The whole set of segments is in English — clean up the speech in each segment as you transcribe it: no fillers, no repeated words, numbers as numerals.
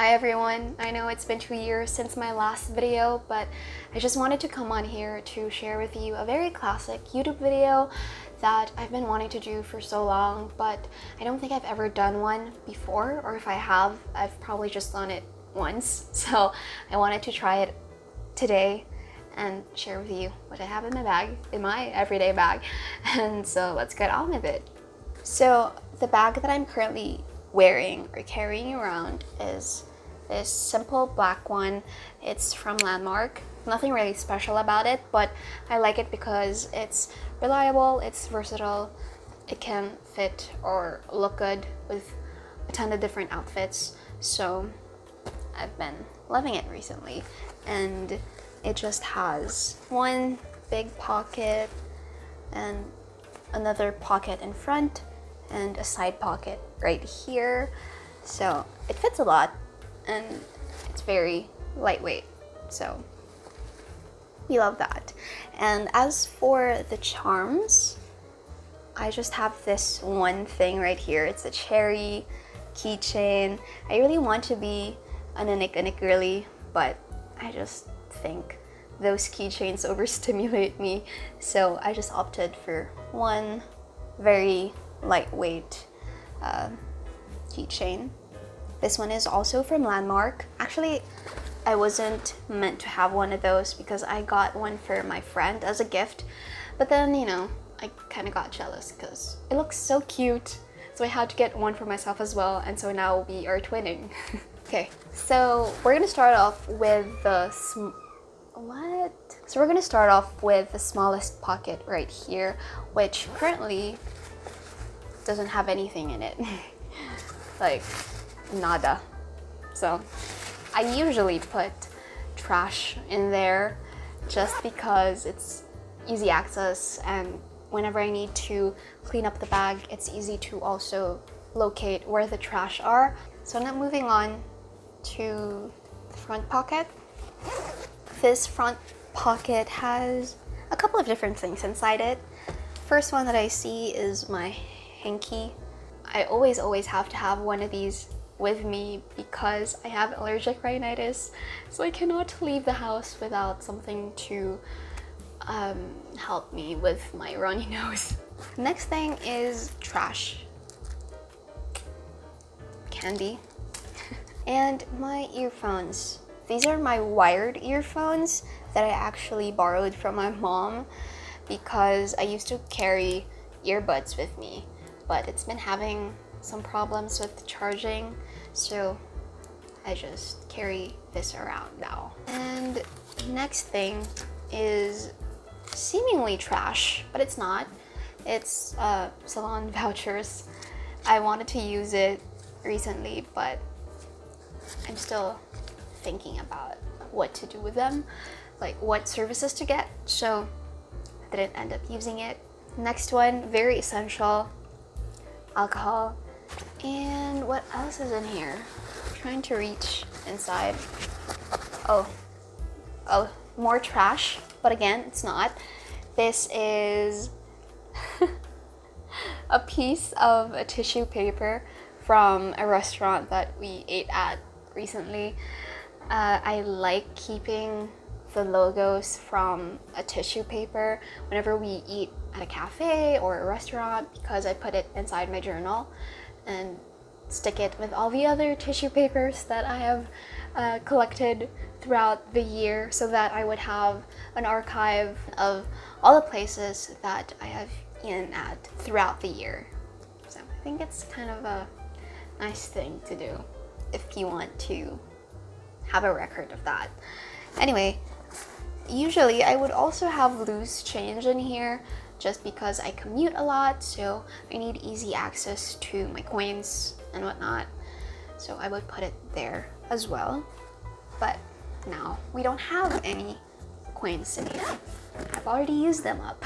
Hi everyone, I know it's been 2 years since my last video, but I just wanted to come on here to share with you a very classic YouTube video that I've been wanting to do for so long, but I don't think I've ever done one before, or if I have, I've probably just done it once. So I wanted to try it today and share with you what I have in my bag, in my everyday bag. And so let's get on with it. So the bag that I'm currently wearing or carrying around is this simple black one. It's from Landmark. Nothing really special about it, but I like it because it's reliable, it's versatile, it can fit or look good with a ton of different outfits. So I've been loving it recently, and it just has one big pocket and another pocket in front and a side pocket right here. So it fits a lot and it's very lightweight, so we love that. And as for the charms, I just have this one thing right here. It's a cherry keychain. I really want to be an anik girly, but I just think those keychains overstimulate me, so I just opted for one very lightweight keychain. This one is also from Landmark. Actually, I wasn't meant to have one of those because I got one for my friend as a gift, but then, you know, I kind of got jealous because it looks so cute, so I had to get one for myself as well, and so now we are twinning. Okay, so we're gonna start off with the So we're gonna start off with the smallest pocket right here, which currently doesn't have anything in it. Like, nada. So I usually put trash in there just because it's easy access, and whenever I need to clean up the bag, it's easy to also locate where the trash are. So now moving on to the front pocket. This front pocket has a couple of different things inside it. First one that I see is my hanky. I always have to have one of these with me because I have allergic rhinitis, so I cannot leave the house without something to help me with my runny nose. Next thing is trash. Candy. And my earphones. These are my wired earphones that I actually borrowed from my mom because I used to carry earbuds with me, but it's been having some problems with charging, so I just carry this around now. And next thing is seemingly trash, but it's not. It's salon vouchers. I wanted to use it recently, but I'm still thinking about what to do with them, like what services to get, so I didn't end up using it. Next one, very essential, alcohol. And what else is in here? I'm trying to reach inside. Oh, more trash, but again, it's not. This is a piece of a tissue paper from a restaurant that we ate at recently. I like keeping the logos from a tissue paper whenever we eat at a cafe or a restaurant because I put it inside my journal and stick it with all the other tissue papers that I have collected throughout the year, so that I would have an archive of all the places that I have eaten at throughout the year. So I think it's kind of a nice thing to do if you want to have a record of that. Anyway, usually I would also have loose change in here just because I commute a lot, so I need easy access to my coins and whatnot, so I would put it there as well. But now we don't have any coins in here. I've already used them up.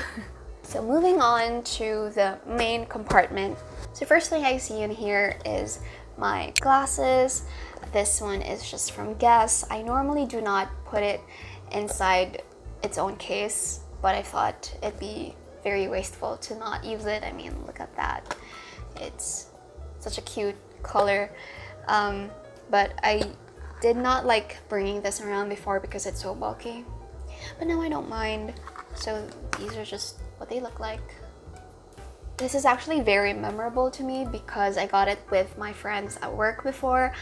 So moving on to the main compartment. So first thing I see in here is my glasses. This one is just from Guess. I normally do not put it inside its own case, but I thought it'd be very wasteful to not use it. I mean, look at that. It's such a cute color. But I did not like bringing this around before because it's so bulky, but now I don't mind. So these are just what they look like. This is actually very memorable to me because I got it with my friends at work before.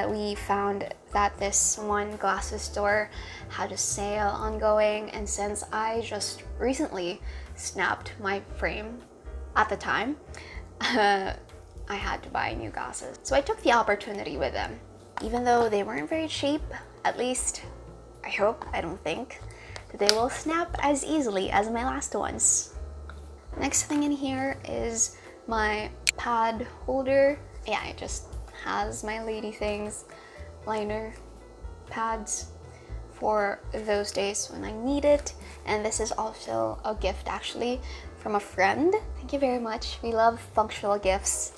We found that this one glasses store had a sale ongoing, and since I just recently snapped my frame at the time, I had to buy new glasses. So I took the opportunity with them. Even though they weren't very cheap, at least I hope, I don't think, that they will snap as easily as my last ones. Next thing in here is my pad holder. Yeah, it just has my lady things, liner, pads for those days when I need it. And this is also a gift actually from a friend. Thank you very much. We love functional gifts.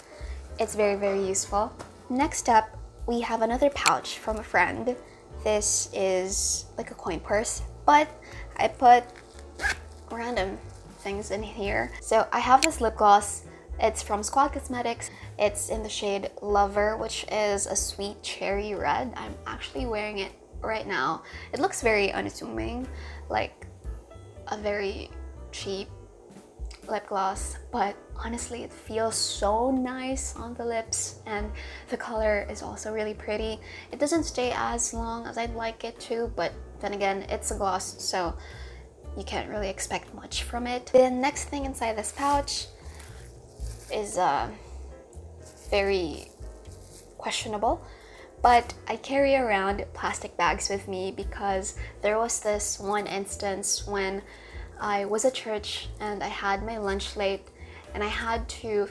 It's very, very useful. Next up, we have another pouch from a friend. This is like a coin purse, but I put random things in here. So I have this lip gloss. It's from Squad Cosmetics. It's in the shade Lover, which is a sweet cherry red. I'm actually wearing it right now. It looks very unassuming, like a very cheap lip gloss, but honestly it feels so nice on the lips, and the color is also really pretty. It doesn't stay as long as I'd like it to, but then again, it's a gloss, so you can't really expect much from it. The next thing inside this pouch is very questionable, but I carry around plastic bags with me because there was this one instance when I was at church and I had my lunch late and I had to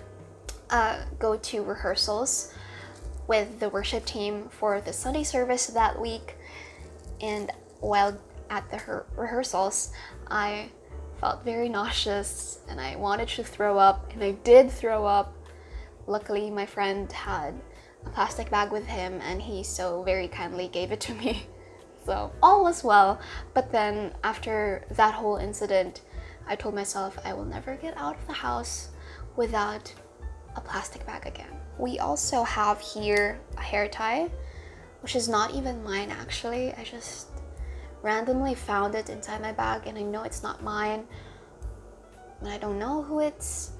go to rehearsals with the worship team for the Sunday service that week. And while at the rehearsals, I felt very nauseous and I wanted to throw up, and I did throw up. Luckily, my friend had a plastic bag with him and he so very kindly gave it to me. So all was well. But then after that whole incident, I told myself I will never get out of the house without a plastic bag again. We also have here a hair tie, which is not even mine actually. I just randomly found it inside my bag and I know it's not mine. And I don't know who its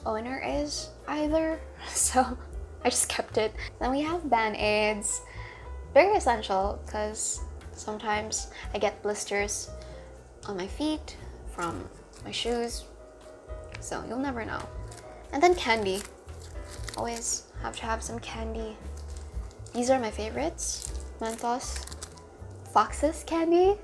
owner is either, so I just kept it. Then we have Band-Aids. Very essential because sometimes I get blisters on my feet from my shoes, so you'll never know. And then candy. Always have to have some candy. These are my favorites. Mentos, Fox's candy.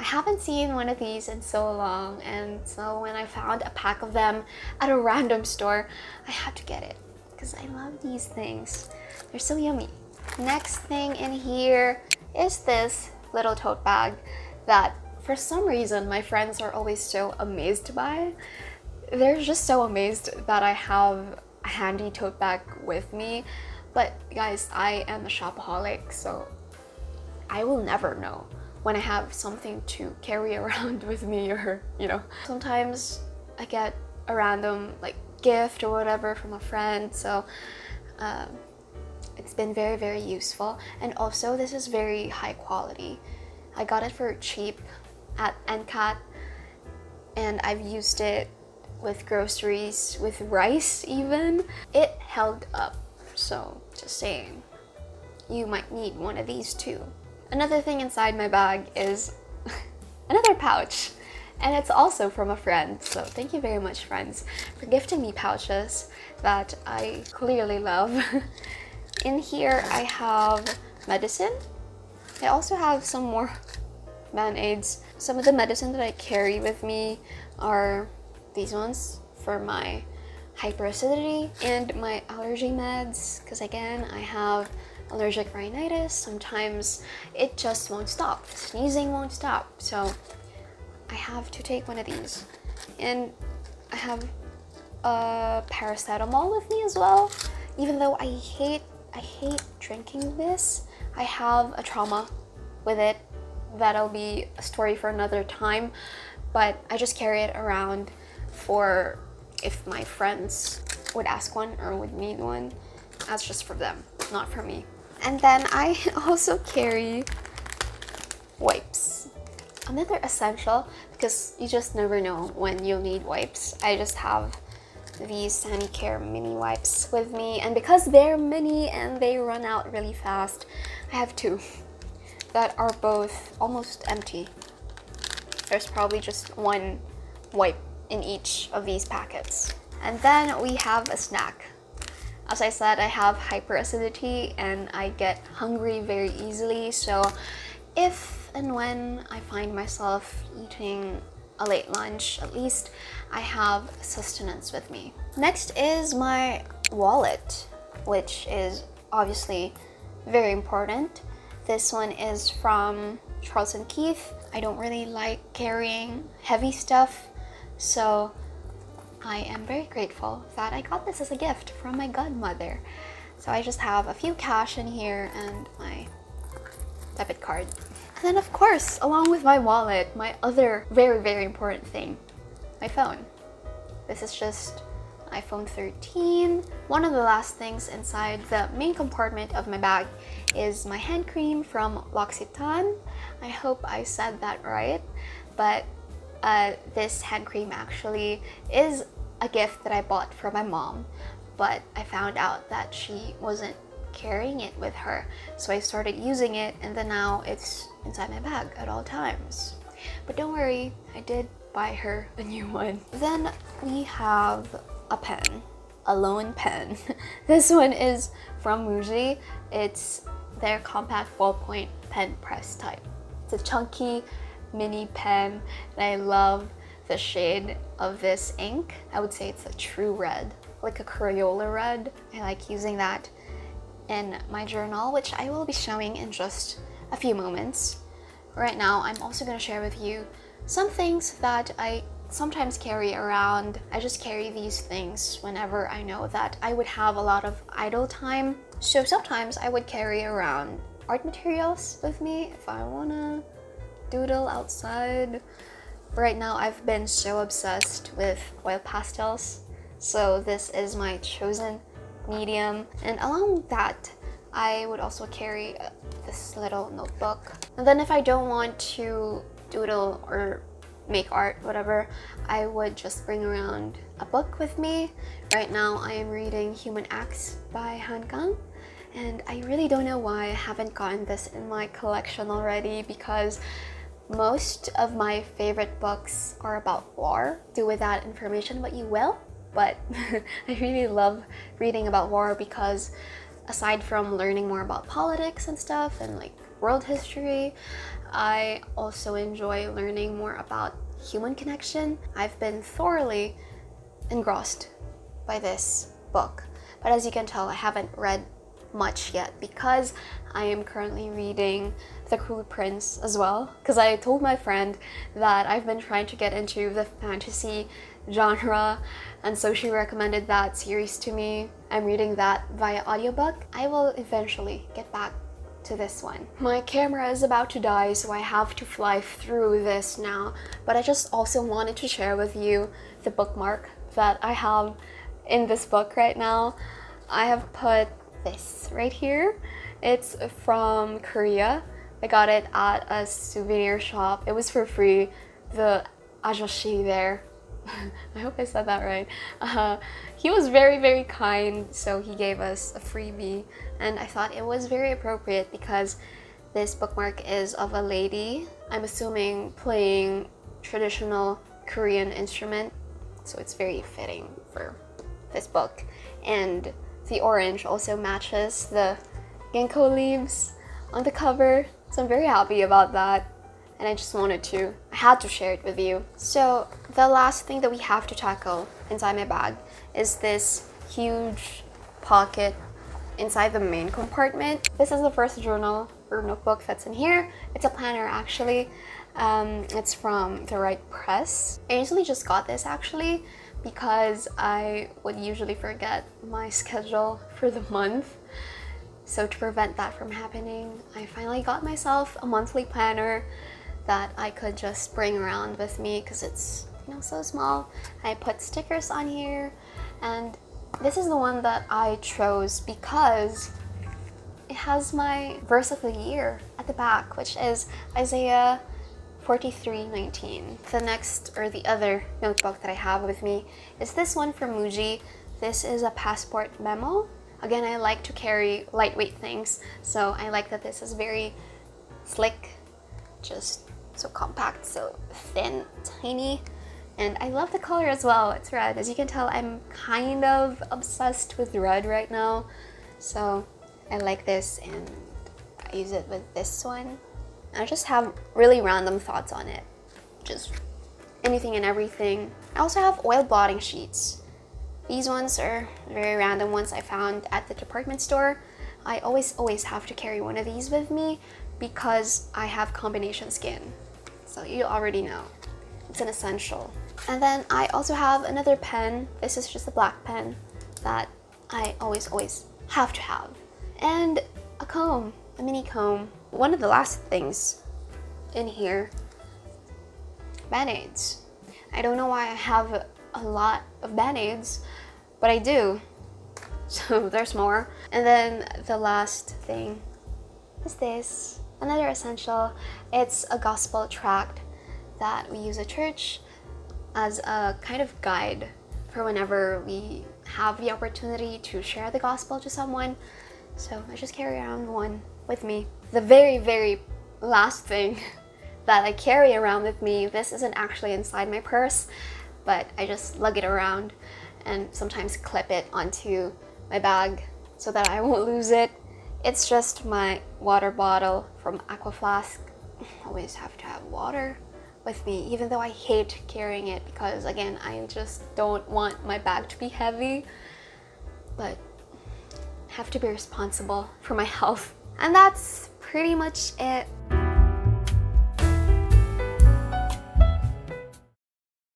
I haven't seen one of these in so long, and so when I found a pack of them at a random store, I had to get it because I love these things. They're so yummy. Next thing in here is this little tote bag that for some reason my friends are always so amazed by. They're just so amazed that I have a handy tote bag with me. But guys, I am a shopaholic, so I will never know when I have something to carry around with me, or you know, sometimes I get a random like gift or whatever from a friend, so it's been very, very useful. And also this is very high quality. I got it for cheap at NCAT, and I've used it with groceries, with rice even. It held up, so just saying, you might need one of these too. Another thing inside my bag is another pouch, and it's also from a friend, so thank you very much, friends, for gifting me pouches that I clearly love. In here I have medicine. I also have some more Band-Aids. Some of the medicine that I carry with me are these ones for my hyperacidity and my allergy meds, because again, I have allergic rhinitis. Sometimes it just won't stop. Sneezing won't stop, so I have to take one of these. And I have paracetamol with me as well. Even though I hate drinking this, I have a trauma with it. That'll be a story for another time, but I just carry it around for if my friends would ask one or would need one. That's just for them, not for me. And then I also carry wipes. Another essential, because you just never know when you'll need wipes. I just have these Sanicare mini wipes with me, and because they're mini and they run out really fast, I have two that are both almost empty. There's probably just one wipe in each of these packets. And then we have a snack. As I said, I have hyperacidity and I get hungry very easily, so if and when I find myself eating a late lunch, at least I have sustenance with me. Next is my wallet, which is obviously very important. This one is from Charles & Keith. I don't really like carrying heavy stuff, so I am very grateful that I got this as a gift from my godmother. So I just have a few cash in here and my debit card. And then of course, along with my wallet, my other very, very important thing, my phone. This is just iPhone 13. One of the last things inside the main compartment of my bag is my hand cream from L'Occitane. I hope I said that right, but this hand cream actually is a gift that I bought for my mom, but I found out that she wasn't carrying it with her, so I started using it, and then now it's inside my bag at all times. But don't worry, I did buy her a new one. Then we have a pen, a lone pen. This one is from Muji. It's their compact ballpoint pen press type. It's a chunky mini pen, and I love the shade of this ink. I would say it's a true red, like a Crayola red. I like using that in my journal, which I will be showing in just a few moments. Right now, I'm also going to share with you some things that I sometimes carry around. I just carry these things whenever I know that I would have a lot of idle time. So sometimes I would carry around art materials with me if I wanna doodle outside. Right now I've been so obsessed with oil pastels, so this is my chosen medium. And along with that, I would also carry this little notebook. And then if I don't want to doodle or make art, whatever, I would just bring around a book with me. Right now I am reading Human Acts by Han Kang, and I really don't know why I haven't gotten this in my collection already, because most of my favorite books are about war. Do with that information what you will, but I really love reading about war because aside from learning more about politics and stuff and like world history, I also enjoy learning more about human connection. I've been thoroughly engrossed by this book, but as you can tell, I haven't read much yet because I am currently reading The Cruel Prince as well, because I told my friend that I've been trying to get into the fantasy genre, and so she recommended that series to me. I'm reading that via audiobook. I will eventually get back to this one. My camera is about to die, so I have to fly through this now, but I just also wanted to share with you the bookmark that I have in this book right now. I have put this right here. It's from Korea. I got it at a souvenir shop. It was for free. The ajoshi there, I hope I said that right. He was very, very kind, so he gave us a freebie, and I thought it was very appropriate because this bookmark is of a lady, I'm assuming playing traditional Korean instrument, so it's very fitting for this book. And the orange also matches the ginkgo leaves on the cover, so I'm very happy about that. And I just I had to share it with you. So the last thing that we have to tackle inside my bag is this huge pocket inside the main compartment. This is the first journal or notebook that's in here. It's a planner actually. It's from the Right Press. I usually just got this actually because I would usually forget my schedule for the month. So to prevent that from happening, I finally got myself a monthly planner that I could just bring around with me because it's, you know, so small. I put stickers on here, and this is the one that I chose because it has my verse of the year at the back, which is Isaiah 43:19. The next, or the other notebook that I have with me is this one from Muji. This is a passport memo. Again, I like to carry lightweight things, so I like that this is very slick, just so compact, so thin, tiny. And I love the color as well. It's red. As you can tell, I'm kind of obsessed with red right now. So I like this, and I use it with this one. I just have really random thoughts on it. Just anything and everything. I also have oil blotting sheets. These ones are very random ones I found at the department store. I always have to carry one of these with me because I have combination skin. So you already know. It's an essential. And then I also have another pen. This is just a black pen that I always have to have. And a comb, a mini comb. One of the last things in here, Band-Aids. I don't know why I have a lot of Band-Aids, but I do. So there's more. And then the last thing is this, another essential. It's a gospel tract that we use at church as a kind of guide for whenever we have the opportunity to share the gospel to someone. So I just carry around one with me. The very last thing that I carry around with me, this isn't actually inside my purse, but I just lug it around and sometimes clip it onto my bag so that I won't lose it. It's just my water bottle from Aqua Flask. Always have to have water with me, even though I hate carrying it because, again, I just don't want my bag to be heavy, but have to be responsible for my health. And that's pretty much it.